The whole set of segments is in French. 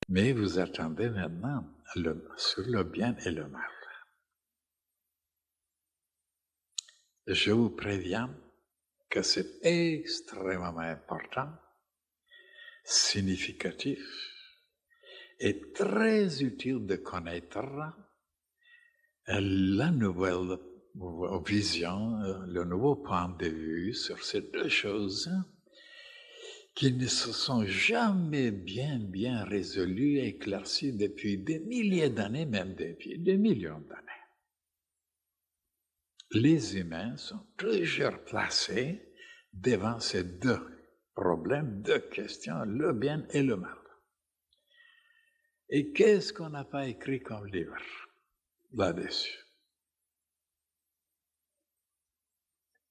Mais vous attendez maintenant sur le bien et le mal. Je vous préviens que c'est extrêmement important, significatif et très utile de connaître la nouvelle vision, le nouveau point de vue sur ces deux choses qui ne se sont jamais bien résolues et éclaircies depuis des milliers d'années, même depuis des millions d'années. Les humains sont toujours placés devant ces deux problèmes, deux questions, le bien et le mal. Et qu'est-ce qu'on n'a pas écrit comme livre là-dessus?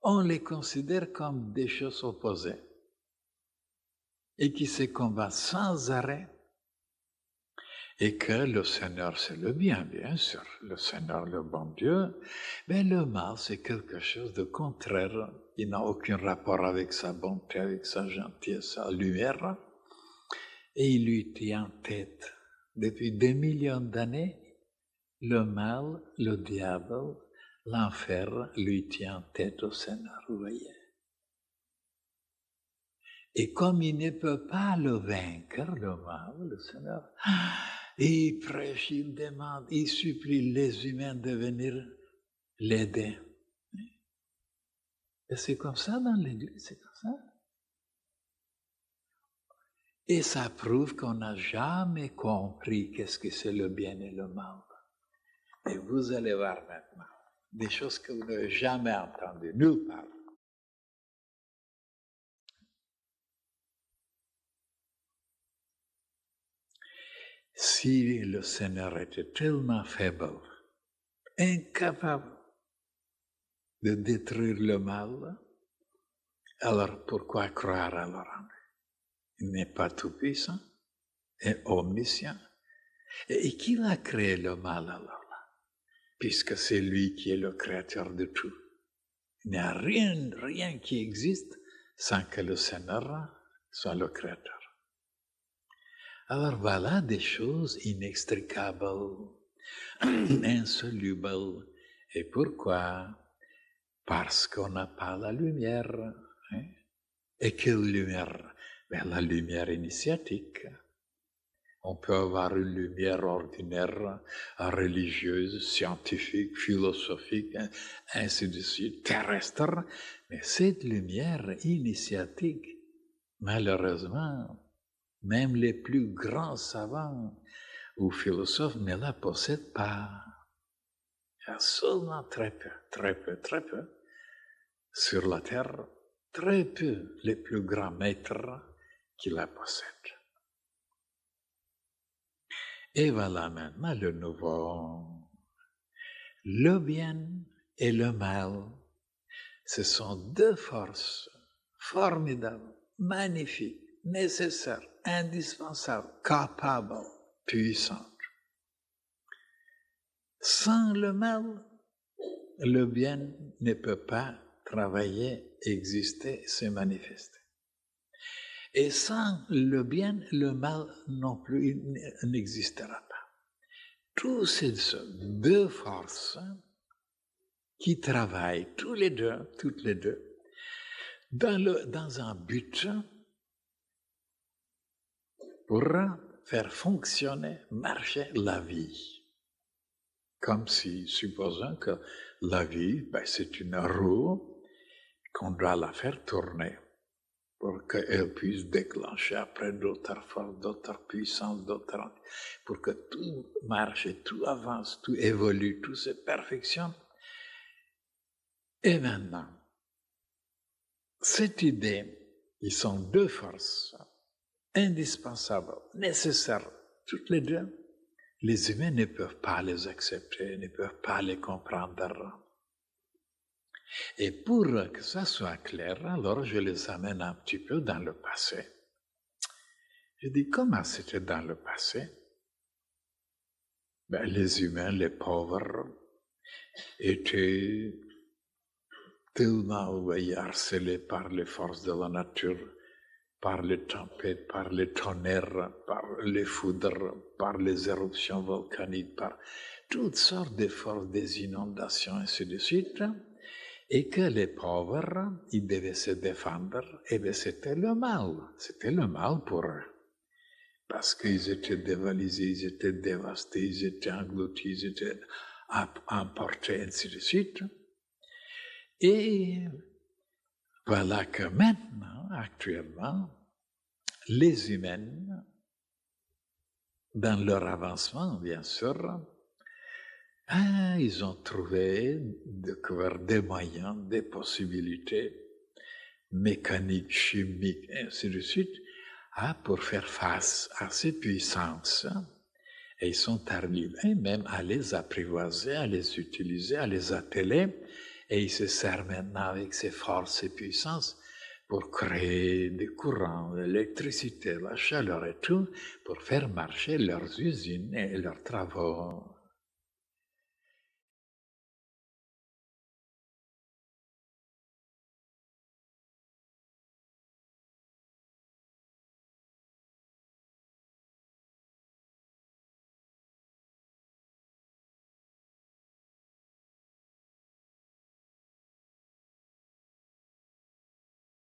On les considère comme des choses opposées et qui se combattent sans arrêt, et que le Seigneur c'est le bien sûr, le Seigneur le bon Dieu, mais le mal c'est quelque chose de contraire, il n'a aucun rapport avec sa bonté, avec sa gentillesse, sa lumière, et il lui tient tête. Depuis des millions d'années, le mal, le diable, l'enfer lui tient tête au Seigneur, vous voyez. Et comme il ne peut pas le vaincre, le mal, le Seigneur, il prêche, il demande, il supplie les humains de venir l'aider. Et c'est comme ça dans l'Église, c'est comme ça. Et ça prouve qu'on n'a jamais compris qu'est-ce que c'est le bien et le mal. Et vous allez voir maintenant des choses que vous n'avez jamais entendues, nulle part. Si le Seigneur était tellement faible, incapable de détruire le mal, alors pourquoi croire alors en lui? Il n'est pas tout-puissant et omniscient. Et qui a créé le mal alors là? Puisque c'est lui qui est le créateur de tout. Il n'y a rien qui existe sans que le Seigneur soit le créateur. Alors voilà des choses inextricables, insolubles. Et pourquoi? Parce qu'on n'a pas la lumière. Hein? Et quelle lumière? Ben, la lumière initiatique. On peut avoir une lumière ordinaire, religieuse, scientifique, philosophique, ainsi de suite, terrestre. Mais cette lumière initiatique, malheureusement, même les plus grands savants ou philosophes ne la possèdent pas. Il y a seulement très peu sur la terre, très peu les plus grands maîtres qui la possèdent. Et voilà maintenant le nouveau. Le bien et le mal, ce sont deux forces formidables, magnifiques, nécessaires, indispensables, capables, puissantes. Sans le mal, le bien ne peut pas travailler, exister, se manifester. Et sans le bien, le mal non plus n'existera pas. Toutes ces deux forces qui travaillent toutes les deux, dans un but pour faire fonctionner, marcher la vie. Comme si, supposons que la vie, c'est une roue qu'on doit la faire tourner pour qu'elle puisse déclencher après d'autres forces, d'autres puissances, pour que tout marche, tout avance, tout évolue, tout se perfectionne. Et maintenant, cette idée, ils sont deux forces indispensables, nécessaires, toutes les deux. Les humains ne peuvent pas les accepter, ne peuvent pas les comprendre. Et pour que ça soit clair, alors je les amène un petit peu dans le passé. Je dis, comment c'était dans le passé? Les humains, les pauvres, étaient tellement harcelés par les forces de la nature, par les tempêtes, par les tonnerres, par les foudres, par les éruptions volcaniques, par toutes sortes de forces, des inondations, ainsi de suite, et que les pauvres, ils devaient se défendre, et bien c'était le mal pour eux, parce qu'ils étaient dévalisés, ils étaient dévastés, ils étaient engloutis, ils étaient emportés, ainsi de suite. Et voilà que maintenant, actuellement, les humains, dans leur avancement, bien sûr, ils ont trouvé des moyens, des possibilités mécaniques, chimiques, et ainsi de suite, pour faire face à ces puissances. Et ils sont arrivés même à les apprivoiser, à les utiliser, à les atteler, et ils se servent maintenant avec ces forces et puissances pour créer des courants, l'électricité, la chaleur et tout, pour faire marcher leurs usines et leurs travaux.